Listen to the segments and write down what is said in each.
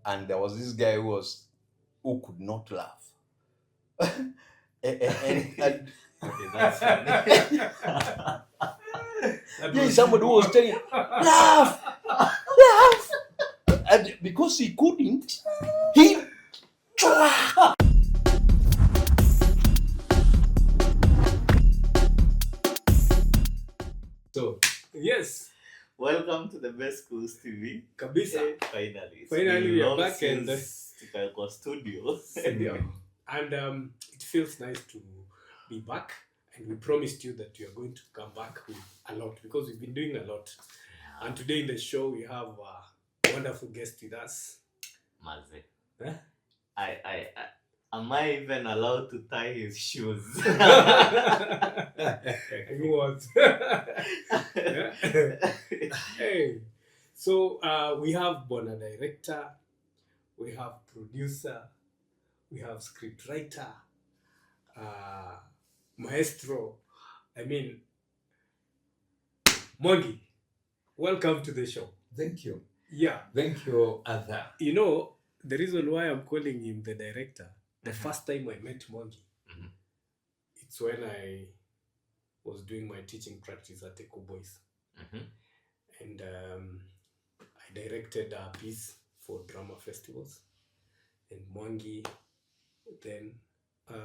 and there was this guy who could not laugh. And Okay, that's funny. yeah, somebody who was telling him, laugh, laugh, and because he couldn't, he. So, yes. Welcome to the Best Schools TV. Kabisa. Finally We are back in the studio. And it feels nice to be back. And we promised you that we are going to come back with a lot because we've been doing a lot. And today in the show we have a wonderful guest with us. Maze. Huh? Am I even allowed to tie his shoes? He was. Hey. So we have Bona director, we have producer, we have scriptwriter, maestro. I mean, Mwangi. Welcome to the show. Thank you. Yeah. Thank you, Arthur. You know, the reason why I'm calling him the director, the first time I met Mwangi, it's when I was doing my teaching practice at Eco Boys. And I directed a piece for drama festivals. And Mwangi, then,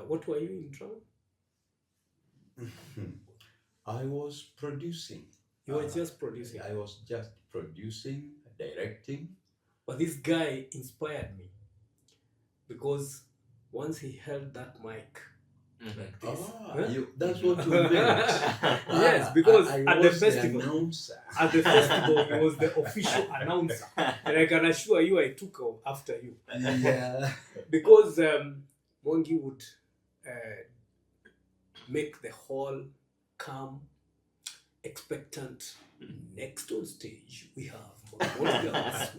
what were you in drama? I was producing. You were just producing. I was just producing, directing. But this guy inspired me because once he held that mic like this. That's what you meant. Yes, because I at the was festival, the announcer. At the festival, he was the official announcer, and I can assure you, I took off after you. Yeah. Because Mwangi would make the hall calm, expectant. Next on stage, we have Mwangi with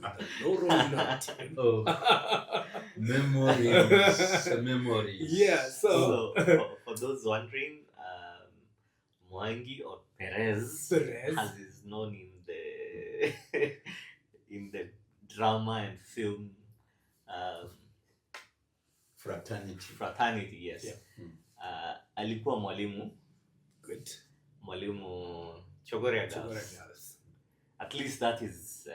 a no wrong nut. Oh, memories. Yeah, So for those wondering, Mwangi or Perez, as is known in the in the drama and film fraternity, yes. Yeah. Alikuwa mwalimu. Good. Mwalimu Chogoria Girls. At least that is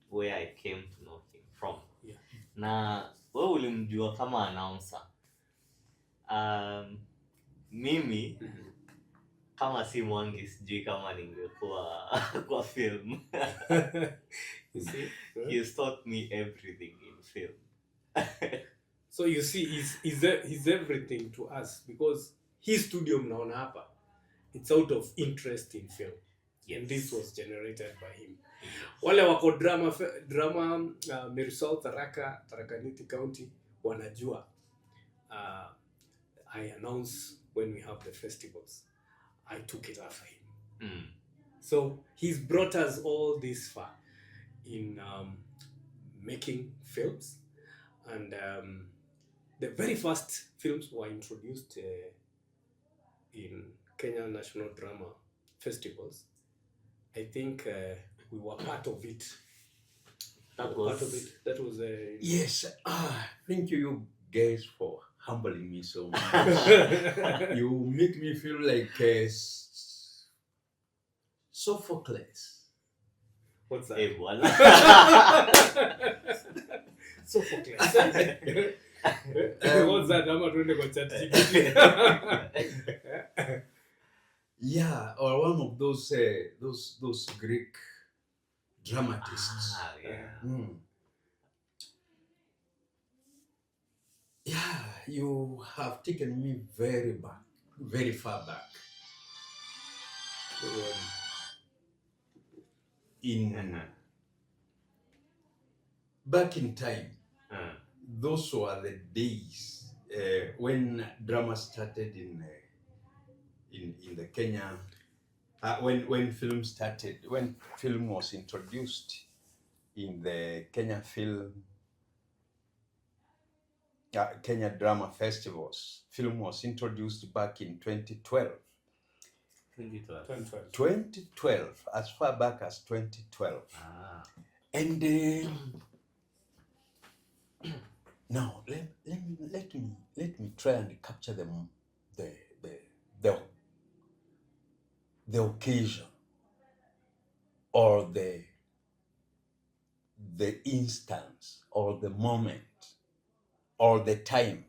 where I came to know him from. Yeah. Na wewe ulimjua kama announcer. Mimi kama si Mwangi sijui kama ningekuwa kwa film. You see? He has taught me everything in film. So you see, he's everything to us because his studio mnaona hapa, it's out of interest in film. Yes. And this was generated by him. Wale wako drama Merisol, Tarakaniti County, wanajua. I announce when we have the festivals. I took it after him. So he's brought us all this far in making films. And the very first films were introduced in Kenyan National Drama Festivals. I think we were part of it. That was a... Yes. Thank you guys for humbling me so much. You make me feel like Sophocles. What's that? Hey, voila. Sophocles. What's that? I'm not really going to Yeah, or one of those Greek dramatists. Yeah. Yeah, you have taken me very far back. Back in time, those were the days when drama started in the Kenya. When film was introduced in the Kenya Drama Festivals, film was introduced back in 2012. 2012, as far back as 2012. And Now let me try and capture the the the occasion or the instance or the moment or the time.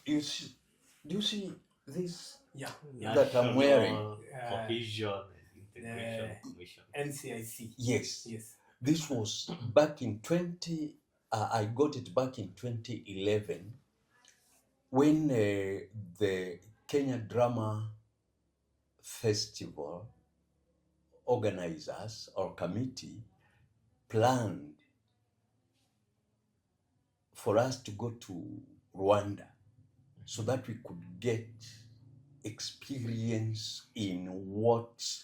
Do you see this Yeah. that I'm wearing? National Cohesion and Integration Commission. NCIC. Yes. Yes. This was back in I got it back in 2011 when the Kenya Drama Festival organizers or committee planned for us to go to Rwanda so that we could get experience in what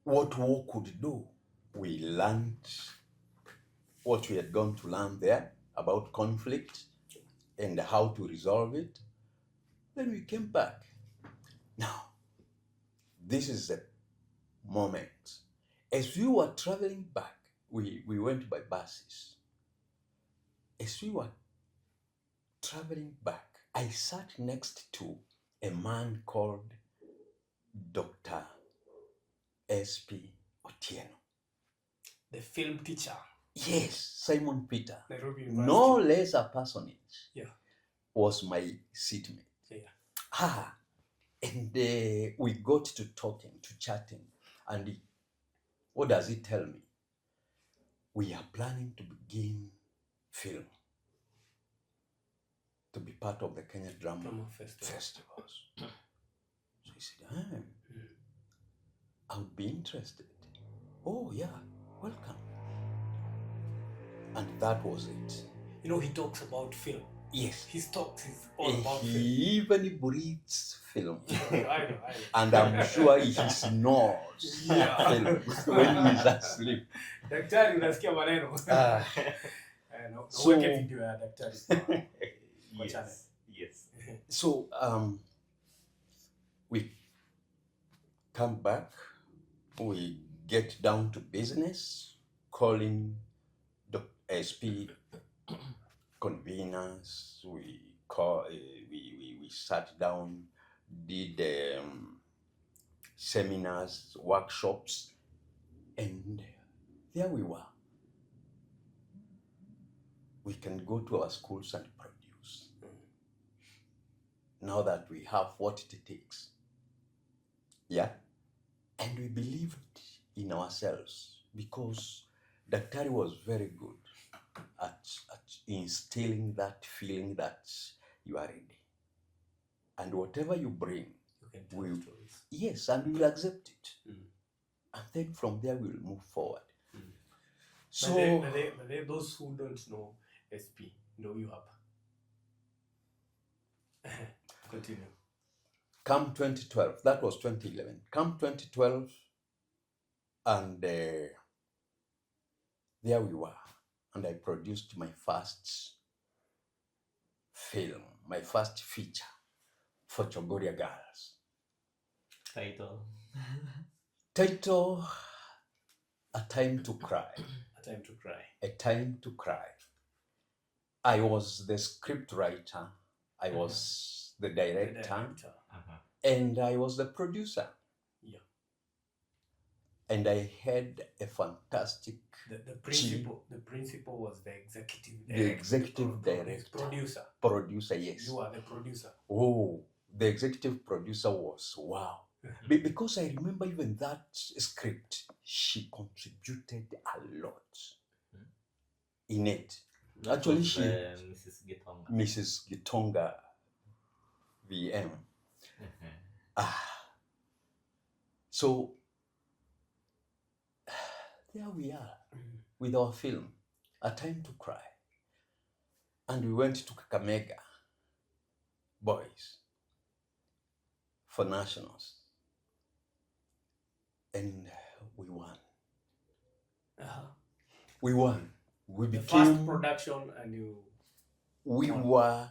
war could do. We learned what we had gone to learn there about conflict and how to resolve it. Then we came back. Now, this is the moment. As we were traveling back, we went by buses. As we were traveling back, I sat next to a man called Dr. S.P. Otieno. The film teacher. Yes, Simon Peter. Nairobi University. No less a personage. Yeah. Was my seatmate. Yeah. And we got to talking, to chatting. And what does he tell me? We are planning to begin film, to be part of the Kenya Drama Festivals. So he said, I would be interested. Oh yeah, welcome. And that was it. You know, he talks about film. Yes. His talks is all about film. He even breathes film. I know. And I'm sure he snores film when he's asleep. Daktari unasikia maneno. So, Uweke video ya daktari. Yes. So we come back, we get down to business, calling the SP conveners. We sat down, did seminars, workshops, and there we were. We can go to our schools and produce. Now that we have what it takes. Yeah. And we believed in ourselves because Daktari was very good at instilling that feeling that you are ready. And whatever you bring, yes, and we will accept it. And then from there we'll move forward. So but those who don't know SP, know you have. Continue. Come 2012, that was 2011. Come 2012, and there we were. And I produced my first film, my first feature for Chogoria Girls. Title, A Time to Cry. A Time to Cry. A Time to Cry. I was the script writer. I was the director. And I was the producer. Yeah. And I had a fantastic the principal was the executive director. The executive director. Producer, yes. You are the producer. Oh, the executive producer was wow. Because I remember even that script, she contributed a lot in it. That Actually, was, she Mrs. Gitonga VM. So there we are with our film, A Time to Cry. And we went to Kakamega, boys, for nationals. And we won. We won. We became first production, and we were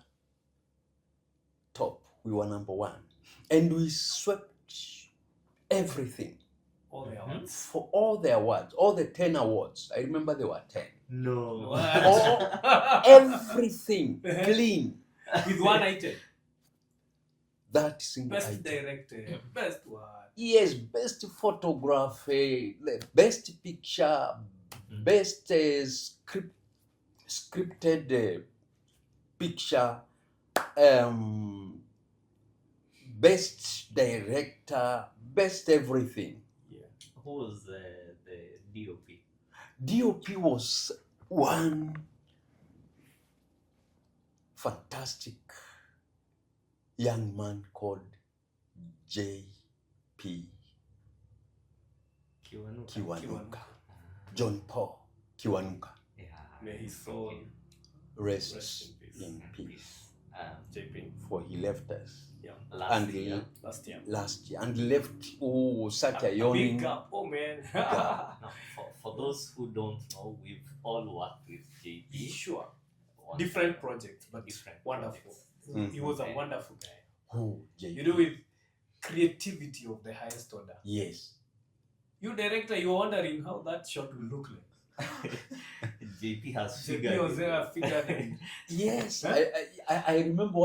top. We were number one. And we swept everything. All the awards. For all the awards, all the 10 awards. I remember there were 10. No. What? Everything clean. With one item. That single Best item. director, best what? Yes, best photography, the best picture, best scripted picture, best director, best everything. Yeah. Who was the DOP? DOP was one fantastic young man called J.P. Kiwanuka. John Paul Kiwanuka. Yeah. May his soul Rest in in peace. JP. For he left us. Yeah. Last year. Last year. And left such a Big yawning gap. Oh man. gap. Now, for those who don't know, we've all worked with JP. Sure. One- Different projects, but Different wonderful. projects. He was a Mhm. wonderful guy. Who JP? You do with creativity of the highest order. Yes. You director, you're wondering how that shot will look like. JP has JP figured was it there, out. figured it. Yes. Huh? I remember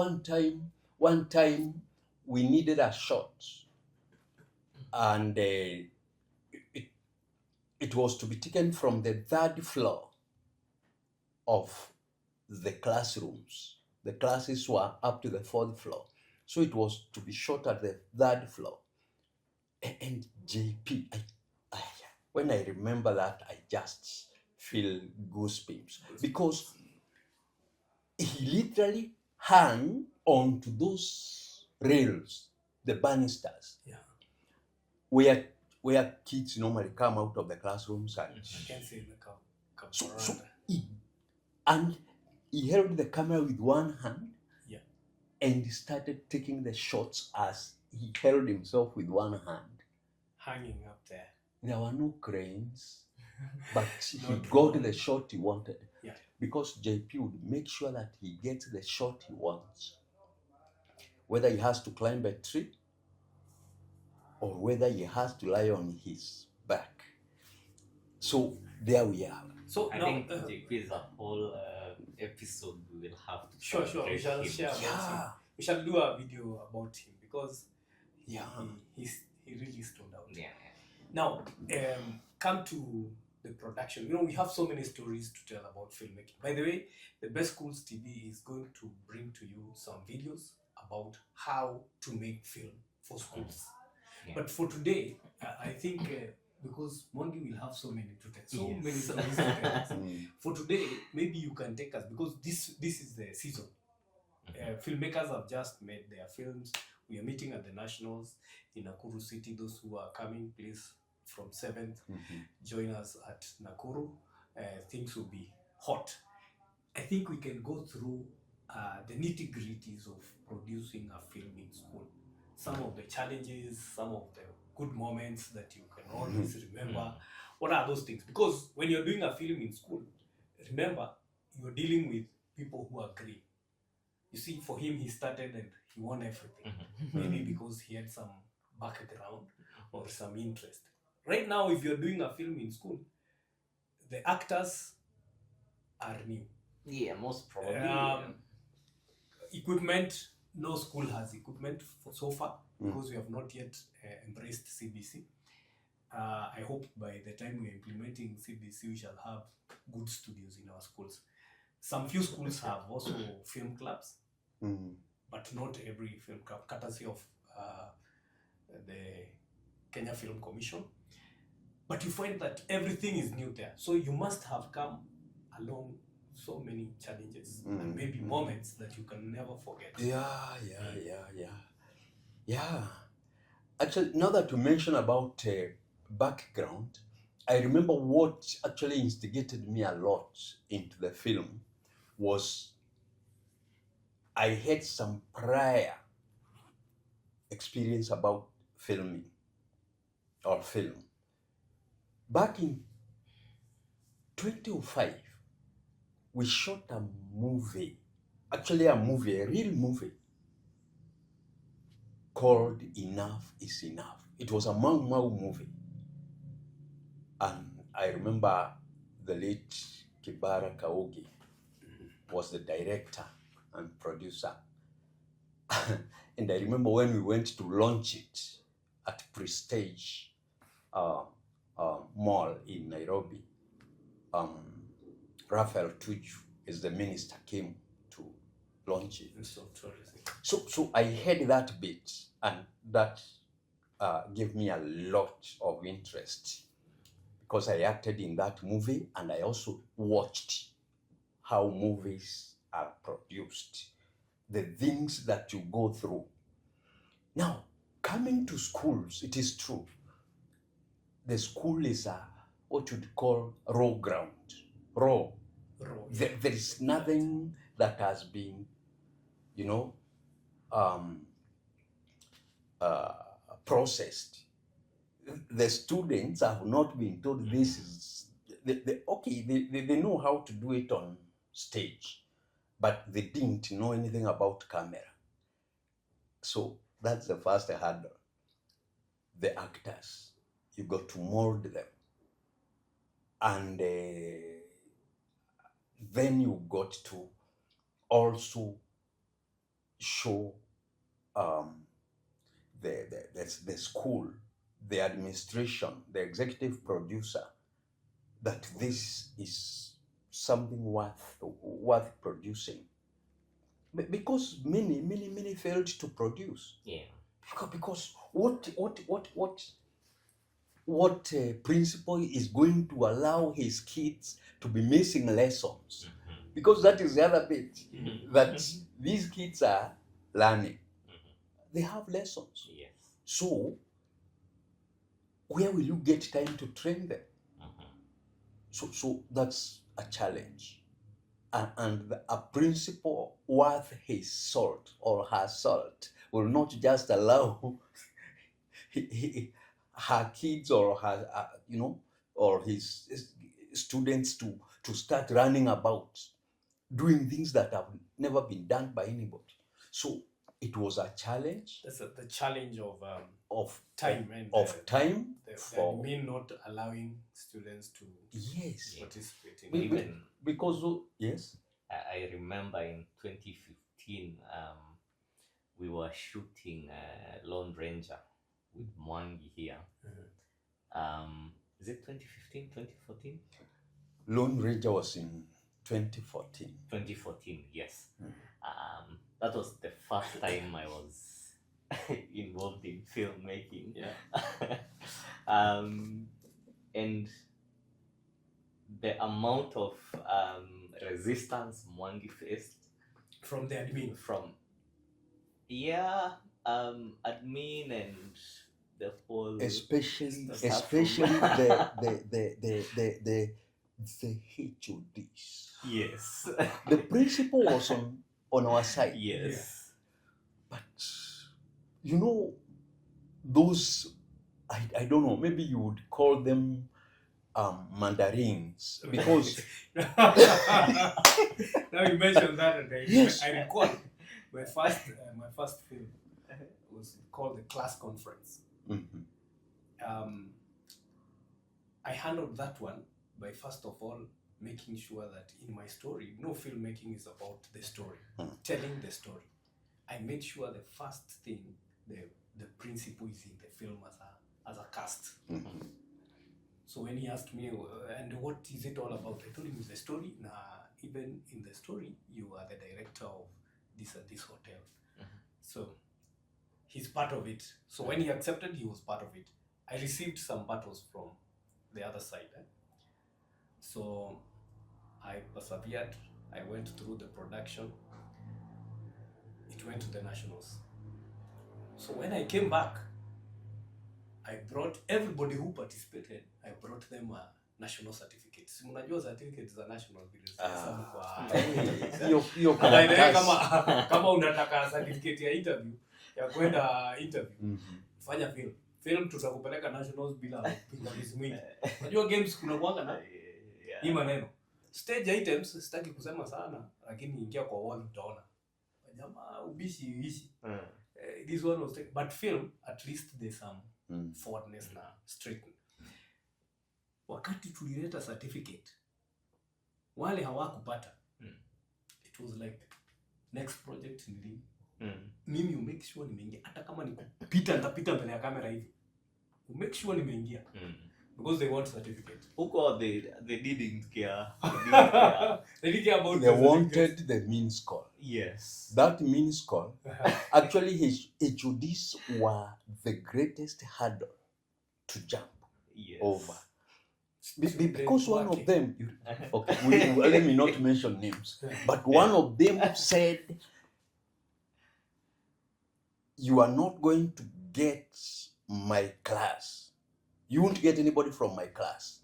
one time we needed a shot, and it was to be taken from the 3rd floor of the classrooms. The classes were up to the 4th floor, so it was to be shot at the 3rd floor. And JP, when I remember that, I just feel goosebumps because he literally hung onto those rails, the banisters, Yeah. where kids normally come out of the classrooms and I can see the so he held the camera with one hand, Yeah. and he started taking the shots as he held himself with one hand. hanging up there. There were no cranes, but he No got drone. the shot he wanted. Yeah. Because JP would make sure that he gets the shot he wants. Whether he has to climb a tree or whether he has to lie on his back. So there we are. So I now, think JP is a whole episode we will have to Sure, we celebrate shall him. share about him. Yeah. We shall do a video about him because Yeah. he really stood out. Yeah. Now, come to the production. You know, we have so many stories to tell about filmmaking. By the way, the Best Schools TV is going to bring to you some videos about how to make film for schools. Yeah. But for today, I think because Mwangi will have so many to tell, so Yes. many stories to tell. Mm. For today, maybe you can take us because this is the season. Filmmakers have just made their films. We are meeting at the Nationals in Nakuru City. Those who are coming, please, from 7th, join us at Nakuru. Things will be hot. I think we can go through the nitty-gritties of producing a film in school. Some of the challenges, some of the good moments that you can always remember. What are those things? Because when you're doing a film in school, remember, you're dealing with people who agree. You see, for him, he started and he won everything. Maybe because he had some background or some interest. Right now, if you're doing a film in school, the actors are new. Yeah, most probably. Equipment, no school has equipment for so far because we have not yet embraced CBC. I hope by the time we're implementing CBC, we shall have good studios in our schools. Some few schools have also film clubs, but not every film club, courtesy of the Kenya Film Commission. But you find that everything is new there. So you must have come along so many challenges and maybe moments that you can never forget. Yeah. Actually, now that you mention about background, I remember what actually instigated me a lot into the film was I had some prior experience about filming or film. Back in 2005, we shot a movie, actually a real movie, called Enough is Enough. It was a Mau Mau movie. And I remember the late Kibara Kaugi was the director and producer. And I remember when we went to launch it at Prestige Mall in Nairobi, Raphael Tuju, as the minister, came to launch it. So I heard that bit, and that gave me a lot of interest, because I acted in that movie, and I also watched how movies are produced, the things that you go through. Now, coming to schools, it is true. The school is what you'd call raw ground. Raw. There is nothing that has been, processed. The students have not been told this is, they know how to do it on stage, but they didn't know anything about camera. So that's the first hurdle. The actors, you got to mold them. And then you got to also show the school, the administration, the executive producer, that this is something worth producing. Because many failed to produce. Yeah. Because what principal is going to allow his kids to be missing lessons? Because that is the other bit, that these kids are learning. They have lessons. Yes. So where will you get time to train them? So that's a challenge. And a principal worth his salt or her salt will not just allow her kids or her, or his students to start running about doing things that have never been done by anybody. So it was a challenge. That's the challenge of time and time. For me, not allowing students to participate in even because yes. I remember in 2015 we were shooting Lone Ranger with Mwangi here. Is it 2015, 2014? Lone Ranger was in 2014. 2014, yes. That was the first time I was involved in filmmaking. Yeah. And the amount of resistance Mwangi faced from the admin. Admin and the whole, especially the HODs. Yes. The principal was on our side. Yes. Yeah. But those, I don't know, maybe you would call them mandarins, because now you mentioned that, and yes. I recall my first film was called The Class Conference. I handled that one by first of all making sure that in my story, filmmaking is about the story, telling the story. I made sure the first thing, the principal is in the film as a cast. So when he asked me, and what is it all about? I told him it's the story. Even in the story, you are the director of this and this hotel. So he's part of it. So when he accepted, he was part of it. I received some battles from the other side. So I persevered. I went through the production. It went to the nationals. So when I came back, I brought everybody who participated. I brought them a national certificate. Mnajua certificates za national kama unataka certificate ya interview ya kwenda interview. Fanya film tutakupeleka nationals bila pingamizi mwingi. Unajua games kuna kuanga na hii maneno. Stage items sitaki kusema sana, lakini ingia kwa wall utaona. Jamaa ubishi. This one was but film at least there's some forwardness na straight. wakati tulileta certificate wale hawakupata. It was like next project ni lini? Mimi you make sure nimeingia, hata kama ni kupita nitapita mbele ya kamera hivi. You make sure nimeingia. Because they want certificate. Huko they didn't care. They didn't care about They wanted the means call. Yes. That means call. Actually, HODs were the greatest hurdle to jump over. Because one of them, okay, let me not mention names, but one of them said, you are not going to get my class. You won't get anybody from my class.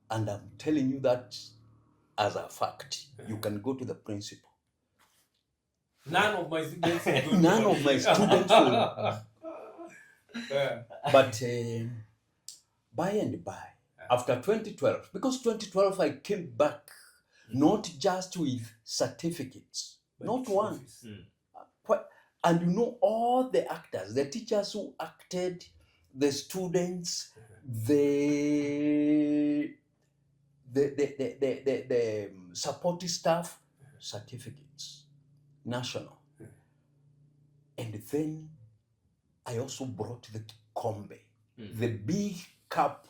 And I'm telling you that as a fact. You can go to the principal. None of my students will. But by and by, after 2012, because 2012 I came back, not just with certificates, but not one. And you know, all the actors, the teachers who acted, the students, the supporting staff, certificates, national. And then I also brought the Kombe, the big cup,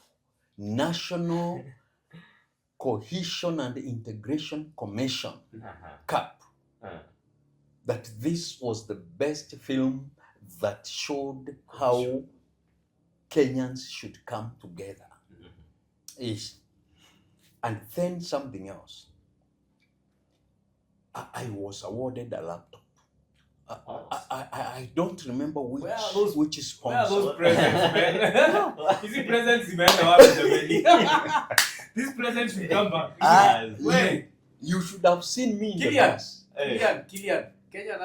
National Cohesion and Integration Commission cup. That this was the best film that showed how Kenyans should come together. And then something else. I was awarded a laptop. I don't remember which sponsor. Where are those presents, man? Is it presents, man? This present should come back. Wait. You should have seen me in the bus. Kenyan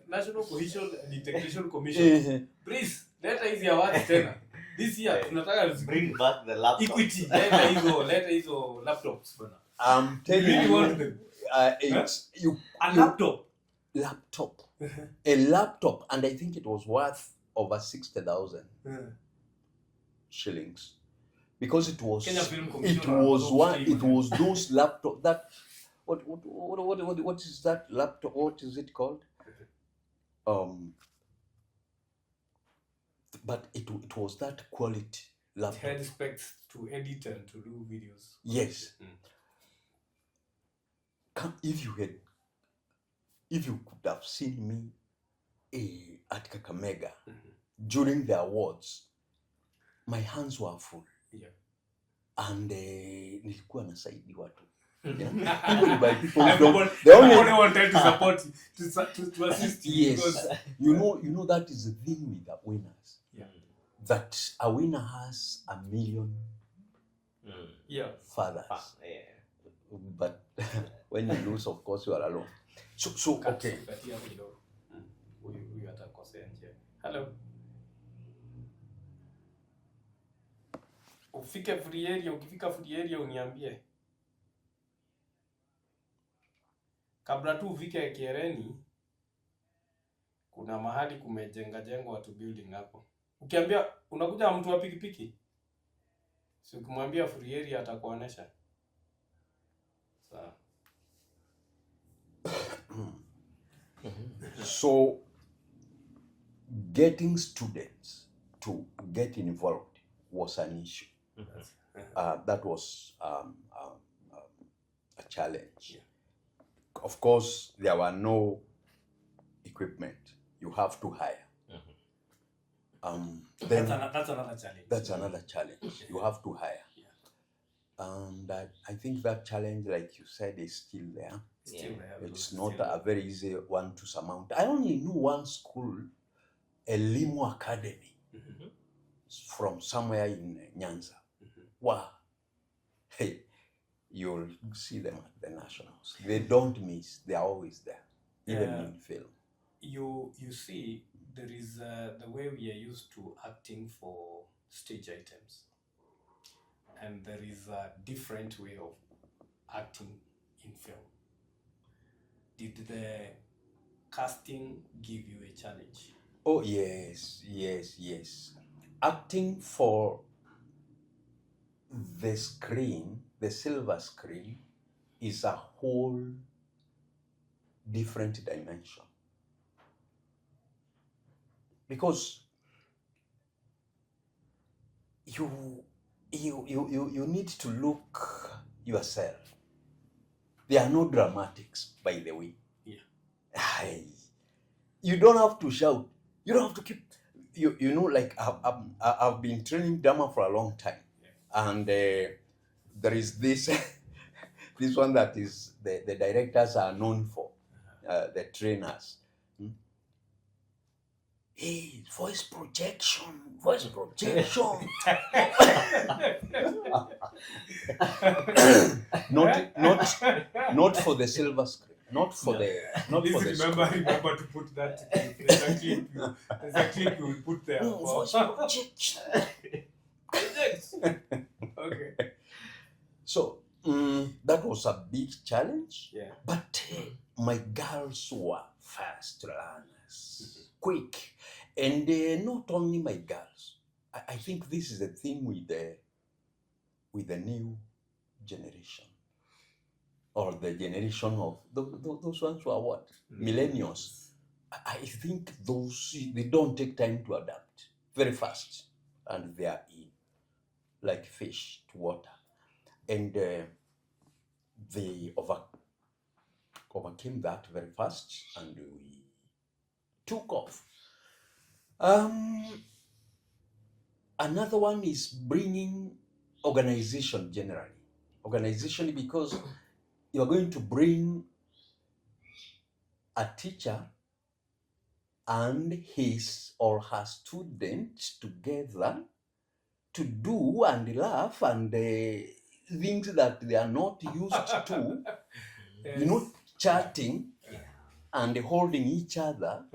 National Cohesion and Integration Commission. Please, let us hear what tena. This year, tunataka bring back the laptop. Equity, let hizo laptops bana. I'm telling you, you, want them. It's laptop. A laptop, and I think it was worth over 60,000 shillings, because it was those laptop that what is that laptop? What is it called? But it was that quality laptop. It had specs to edit and to do videos. Yes. If you could have seen me at Kakamega during the awards, my hands were full. Yeah. And nilikuwa nasaidi watu. Even by people they only wanted to support to assist you. Yes. Because you know that is the thing with the winners. Yeah. That a winner has 1 million fathers. But when you lose, of course, you are alone. So okay. Hello. Ukifika free area uniambie. Kabla tu ufike Kiereni, kuna mahali kumejenga watu building hapo. Ukiambia unakuja mtu wa pikipiki, si ukimwambia free area atakuonesha. Sawa. So getting students to get involved was an issue. That was a challenge. Yeah. Of course, there were no equipment. You have to hire. Then That's another challenge. That's another challenge. You have to hire. Yeah. And I think that challenge, like you said, is still there. It's not a very easy one to surmount. I only knew one school, Elimu Academy, from somewhere in Nyanza. Wow. Hey, you'll see them at the nationals. They don't miss. They are always there, even in film. You see, there is the way we are used to acting for stage items, and there is a different way of acting in film. Did the casting give you a challenge? Oh yes. Acting for the screen, the silver screen, is a whole different dimension. Because you need to look yourself. There are no dramatics, by the way. Yeah. You don't have to shout. You don't have to keep. You know, like I've been training drama for a long time, and there is this this one that is the directors are known for, the trainers. Hey, voice projection. not for the silver screen. Not for the Please remember to put that clip. There's a clip you will put there. Voice projection. Okay. So that was a big challenge. Yeah. But my girls were fast learners, quick. And not only my girls. I think this is the thing with the new generation, or the generation of those ones who are what? Millennials. I think they don't take time to adapt very fast, and they are in like fish to water, and they overcame that very fast, and we took off. Another one is bringing organization generally. Organization, because you're going to bring a teacher and his or her students together to do and laugh and things that they are not used to. Yes. You know, chatting and holding each other.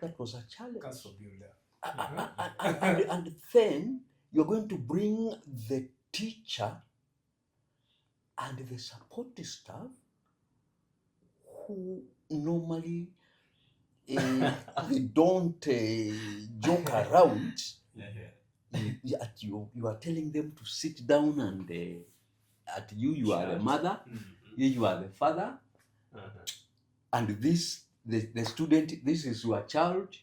That was a challenge. And then you're going to bring the teacher and the support staff who normally they don't joke around. You are telling them to sit down, and at you are the mother, you are the father, and this the student, this is your child.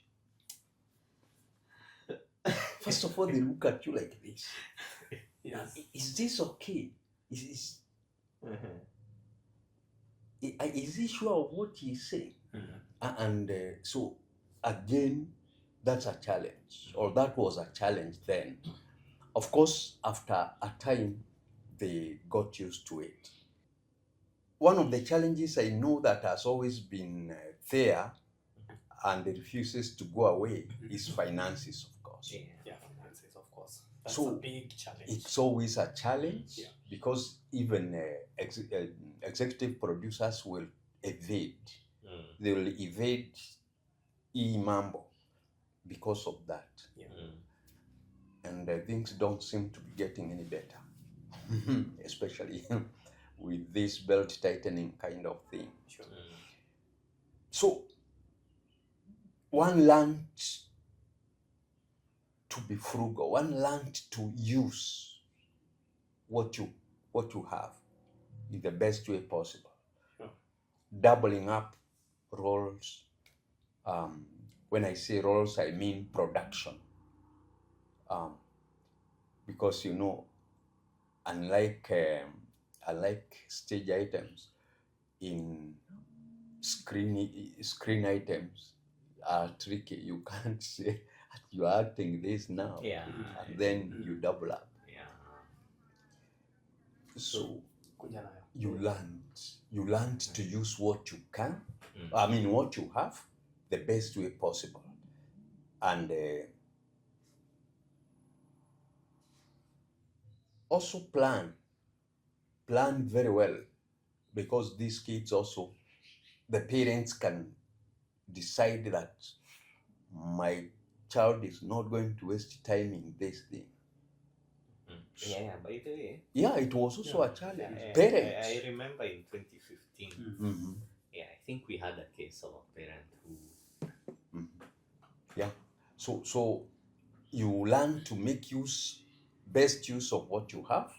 First of all, they look at you like this. Yes. Is this okay? Is he sure of what he's saying? And so again, that's a challenge, or that was a challenge then. Of course, after a time, they got used to it. One of the challenges I know that has always been there and refuses to go away is finances, of course. Yeah, finances, of course. That's So a big challenge. It's always a challenge, because even executive producers will evade. They will evade mambo because of that. And things don't seem to be getting any better, especially with this belt tightening kind of thing. Sure. So one learned to be frugal. One learned to use what you have in the best way possible. Doubling up roles. When I say roles, I mean production. Because unlike stage items, in screen items are tricky. You can't say you are acting this now, and then you double up. So you learned to use what you can. What you have, the best way possible, and also plan very well, because these kids also, the parents can decide that my child is not going to waste time in this thing. By the way. It was also a challenge. Parents. I remember in 2015. Mm-hmm. I think we had a case of a parent who. So you learn to make use best use of what you have,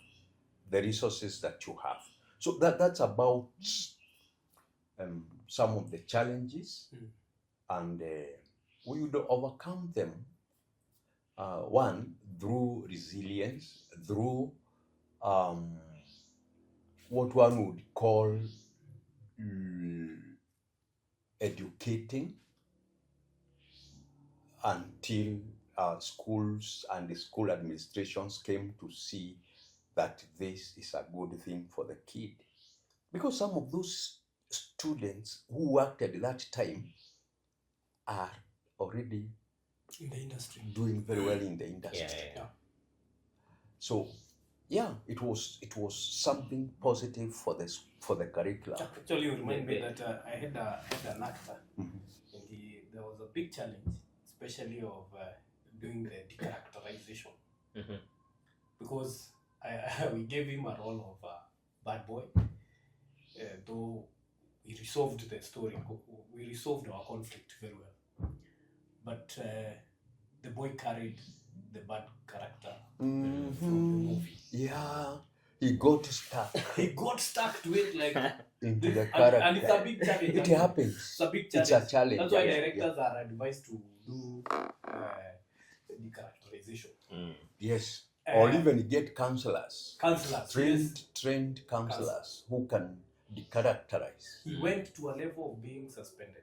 the resources that you have. So that's about some of the challenges, and we would overcome them. One, through resilience, through what one would call educating until schools and the school administrations came to see that this is a good thing for the kid. Because some of those students who worked at that time are already in the industry, doing very well in the industry. Yeah. So yeah, it was something positive for the curriculum. Actually, you remind me that I had an actor. Mhm. There was a big challenge, especially of doing the decharacterization, because we gave him a role of a bad boy, though we resolved the story. We resolved our conflict very well, but the boy carried the bad character from the movie. Yeah, he got stuck He got stuck to it like into the character. and it's a big challenge. It happens. It's a big It's challenge. a challenge. That's why Yeah. directors are advised to do the characterization. Yes. Or even get counselors. Counselors. Trained counselors who can decharacterize. He went to a level of being suspended.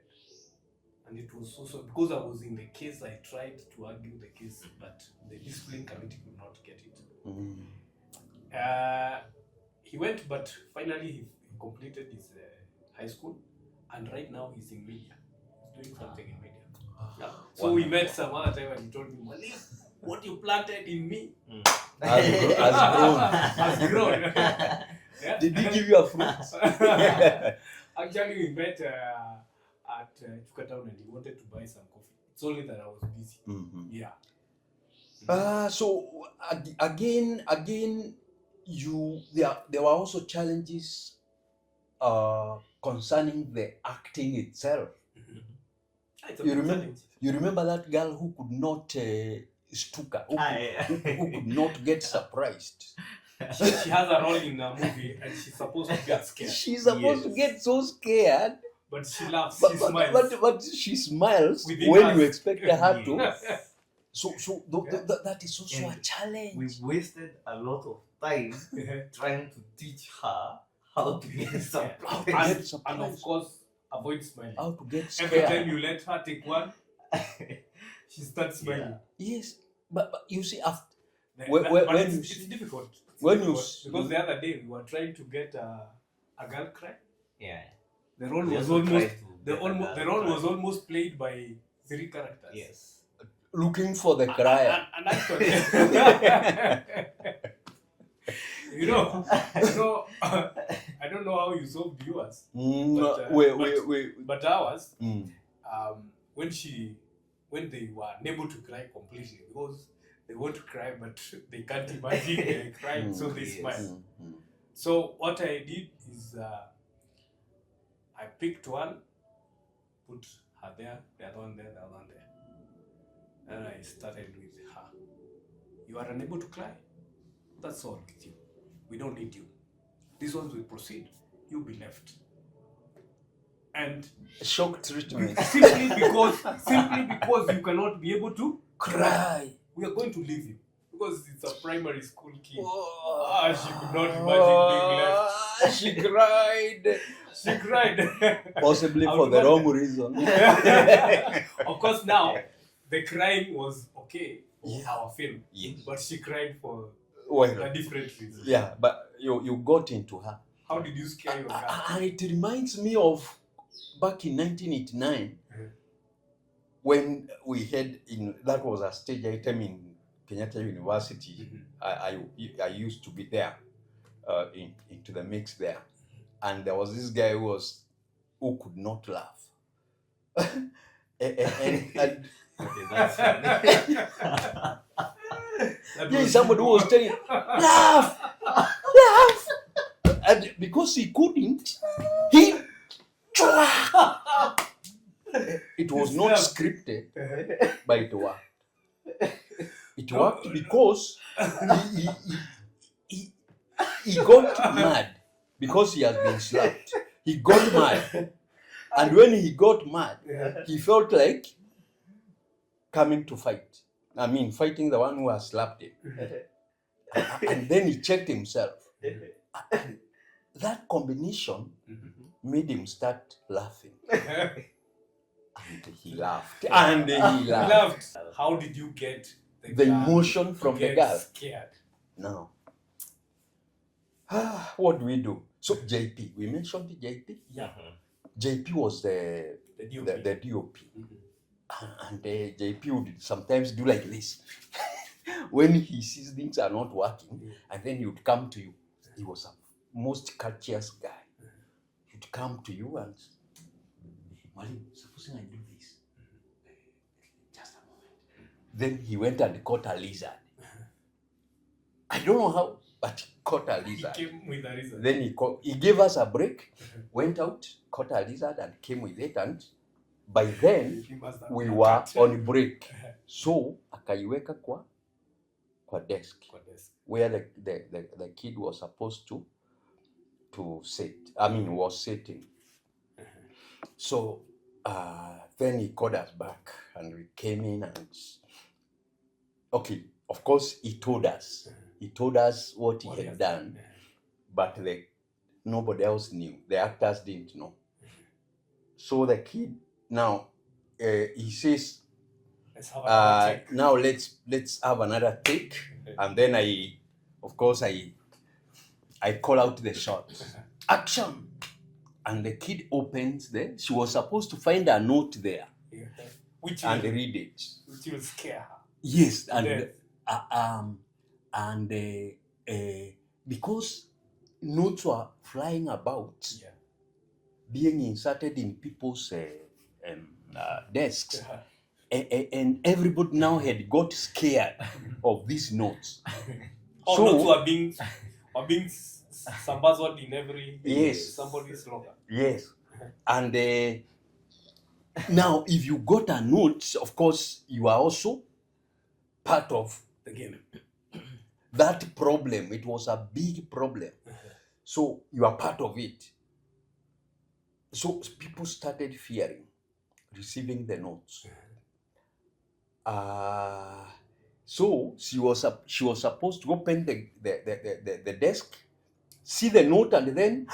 And it was also because I was in the case, I tried to argue the case, but the discipline committee could not get it. He went, but finally he completed his high school, and right now he's in media. He's doing something in media. Yeah. So we met some other time, and he told me, "Malik, what you planted in me has grown." Yeah. Did he give you a fruit? Actually, we met at Chukatown, and he wanted to buy some coffee. It's only that I was busy. Yeah. So again, there were also challenges concerning the acting itself. It's a big challenge. You remember that girl who could not stuka, who could not get surprised. She has a role in a movie, and she's supposed to get scared. She's supposed to get so scared. But she laughs, But she smiles. but she smiles Within when us. you expect her to. Yeah. So that is also a challenge. We wasted a lot of time trying to teach her how to get surprised. And of course, avoid smiling. How to get Every time scared. you let her take one, she starts smiling. Yes, but you see, after But when it's difficult. when Because the other day we were trying to get a girl cry. Yeah. The role We was also tried almost to the get a role girl was cry. almost played by 3 characters. Yes. looking for the crier. And actually, you know, I don't know how you solved yours, but ours, when they were unable to cry completely, because they want to cry but they can't imagine crying, so they smile. So what I did is I picked one, put her there, the other one there, the other one there. And I started with her. You are unable to cry? That's all with you. We don't need you. These ones will proceed. You'll be left. And Shock treatment. simply because you cannot be able to Cry. we are going to leave you. Because it's a primary school kid. Oh, She could not imagine being left. She cried. She cried. Possibly I for would the not- wrong reason. Of course, now the crying was okay for Yeah. our film, Yes. but she cried for Well, a different reason. yeah, but you got into her. How did you scare your girl? And it reminds me of back in 1989 when we had that was a stage item in Kenyatta University. I used to be there into the mix there, and there was this guy who could not laugh. and Okay, that's funny. That yeah, was- somebody who was telling laugh, laugh, and because he couldn't, he it was not scripted, but it worked. It worked because he, he, he got mad because he has been slapped. He got mad. And when he got mad, he felt like coming to fight. I mean, fighting the one who has slapped him. And then he checked himself. That combination made him start laughing. And he laughed. And he laughed. How did you get The emotion from the girl. Scared. Now, what do we do? So JP, we mentioned JP. Yeah. JP was the DOP. And JP would sometimes do like this. When he sees things are not working, and then he would come to you. He was a most courteous guy. He'd come to you and, Malim, supposing I do this, just a moment. Then he went and caught a lizard. I don't know how, but he caught a lizard. He came with a lizard. Then he gave us a break, went out, caught a lizard and came with it, and by then we were on break. So akaiweka kwa desk where the kid was supposed to sit. I mean, was sitting. So then he called us back and we came in and okay, of course he told us. He told us what he had done, but nobody else knew. The actors didn't know. So the kid now he says, now let's have another take, and then I call out the shot, action, and the kid opens she was supposed to find a note there, and read it, which will scare her. Yes, and because notes were flying about, being inserted in people's desks. And everybody now had got scared of these notes. So notes were being sambazzled in every somebody's locker. Yes. And now if you got a note, of course you are also part of the game. That problem, it was a big problem. So you are part of it. So people started fearing receiving the notes. So she was supposed to open the desk, see the note, and then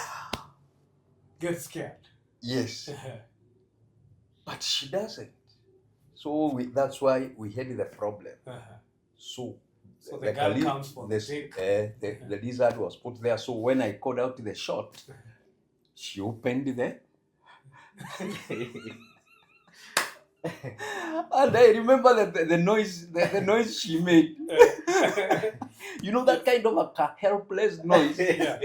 get scared. Yes. But she doesn't. So that's why we had the problem. So the girl comes for the lizard was put there. So when I called out the shot, she opened the and I remember the noise she made. You know that kind of a helpless noise. Yeah.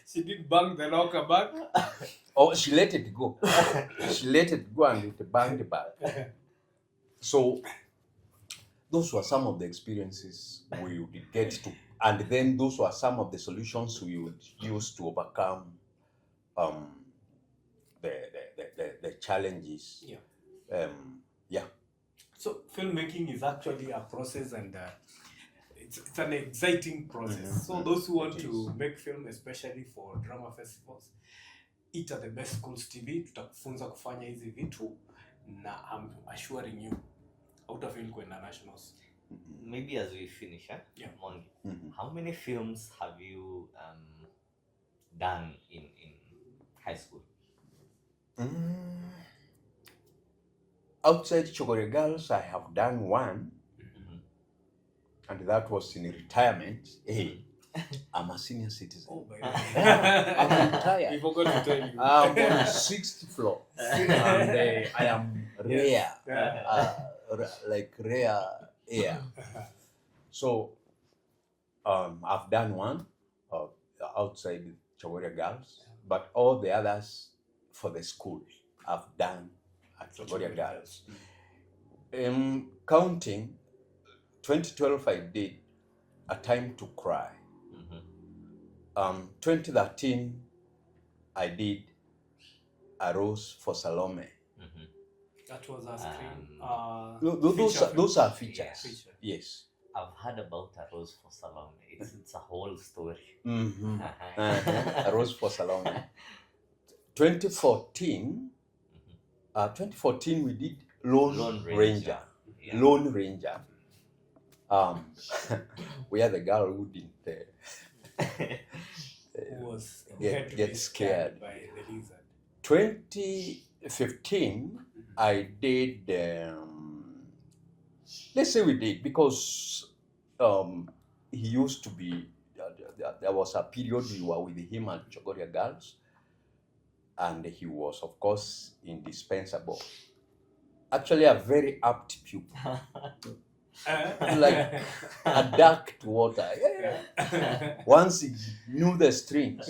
She did bang the locker back. Oh, she let it go. She let it go and it banged back. So those were some of the experiences we would get to. And then those were some of the solutions we would use to overcome the challenges. Yeah. So filmmaking is actually a process, and it's an exciting process. So those who want to make film, especially for drama festivals, it are the best schools TV. Tutakufunza kufanya hizi vitu, na I'm assuring you, out of internationals. Maybe as we finish, Mwangi, how many films have you done in high school? Outside Chogore Girls, I have done one, and that was in retirement. Hey, I'm a senior citizen. Oh, my I'm retired. We forgot to tell you. I'm on the 6th floor, and I am rare, like rare air. So I've done one outside Chogore Girls, but all the others for the school I've done at Chogore Girls. Counting 2012 I did A Time to Cry. 2013 I did A Rose for Salome. That was a screen. Those are features. Feature. Yes. I've heard about a rose for Salome. It's a whole story. Mm-hmm. A rose for Salome. 2014. 2014 we did Lone Ranger. Yeah. Lone Ranger. We had a girl who didn't Who was get scared. by the lizard. 2015 I did. Let's say we did because he used to be. There was a period we were with him at Chogoria Girls, and he was, of course, indispensable. Actually, a very apt pupil, like a duck to water. Yeah. Once he knew the strings,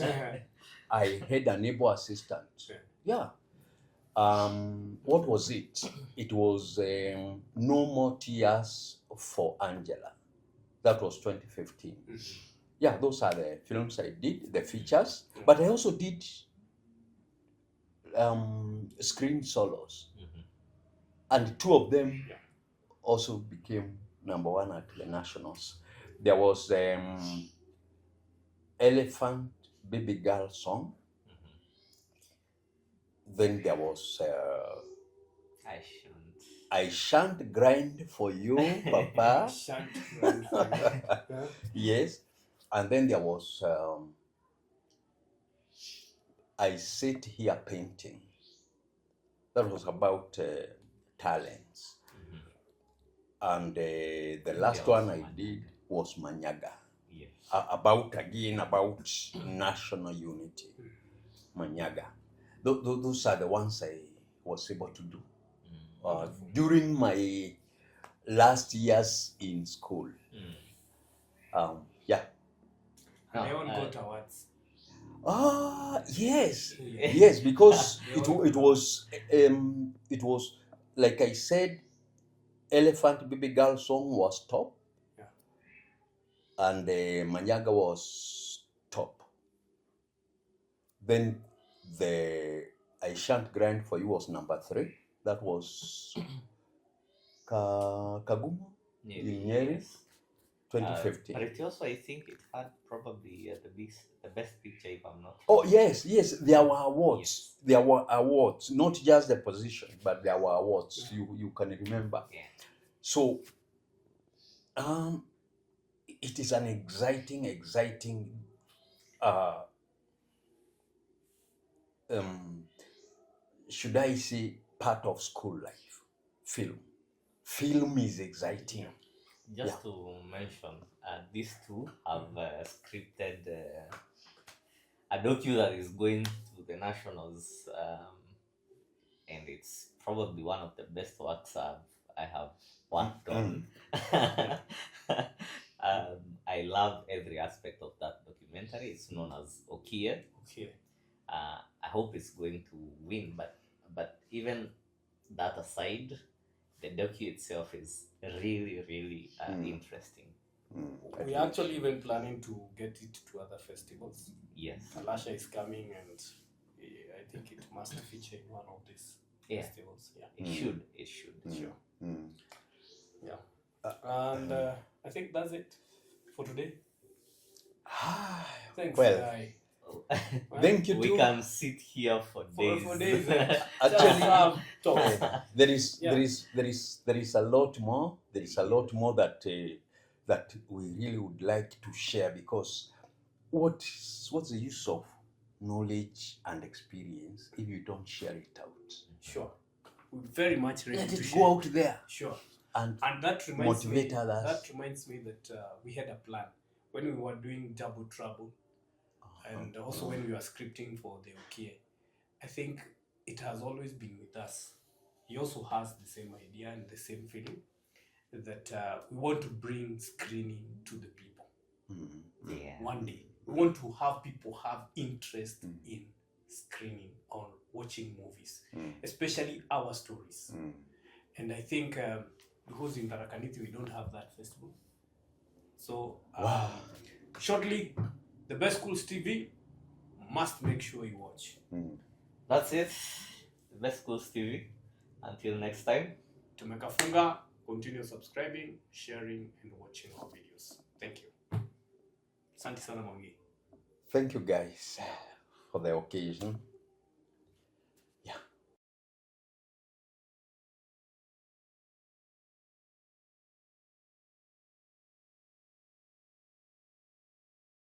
I had a neighbor assistant. Yeah. What was it? It was No More Tears for Angela. That was 2015. Yeah, those are the films I did, the features. But I also did screen solos. And two of them also became #1 at the Nationals. There was Elephant Baby Girl Song. Then there was I Shan't Grind for You, Papa. Yes. And then there was I Sit Here Painting. That was about talents. And the last one I did was Manyaga. Yes. About national unity. Manyaga. Those are the ones I was able to do during my last years in school. Yeah. They all got awards. Yes, yes, because it was like I said, Elephant Baby Girl Song was top, and Manyaga was top. Then the I Shan't Grind for You was #3. That was Kagumo in Nyeri, 2015. But it also, I think it had probably the best picture, if I'm not. Oh yes, there were awards. Yes. There were awards, not just the position, but there were awards. You can remember. Yeah. So, it is an exciting, should I say, part of school life. Film is exciting. Just to mention, these two have scripted a docu that is going to the Nationals, and it's probably one of the best works I have worked on. I love every aspect of that documentary. It's known as Okie. I hope it's going to win, but even that aside, the docu itself is really, really interesting. We're actually even planning to get it to other festivals. Yes. Alasha is coming, and I think it must feature in one of these festivals. Yeah. It should. Sure. Yeah. And I think that's it for today. Thanks, Guy. Thank you. We can sit here for days. For days. Actually, talks. there is a lot more. There is a lot more that we really would like to share, because what's the use of knowledge and experience if you don't share it out? Sure. We're very much ready Let to it share. go out there. Sure. And that reminds motivate me, others. That reminds me that we had a plan when we were doing Double Trouble, and also when we were scripting for the Okie. I think it has always been with us. He also has the same idea and the same feeling that we want to bring screening to the people. Yeah. One day we want to have people have interest in screening or watching movies, especially our stories. And I think because in Tarakaniti we don't have that festival, so shortly the Best Schools TV must make sure you watch. That's it. The Best Schools TV. Until next time. Tumekafunga. Continue subscribing, sharing, and watching our videos. Thank you. Asante sana Mwangi. Thank you guys for the occasion.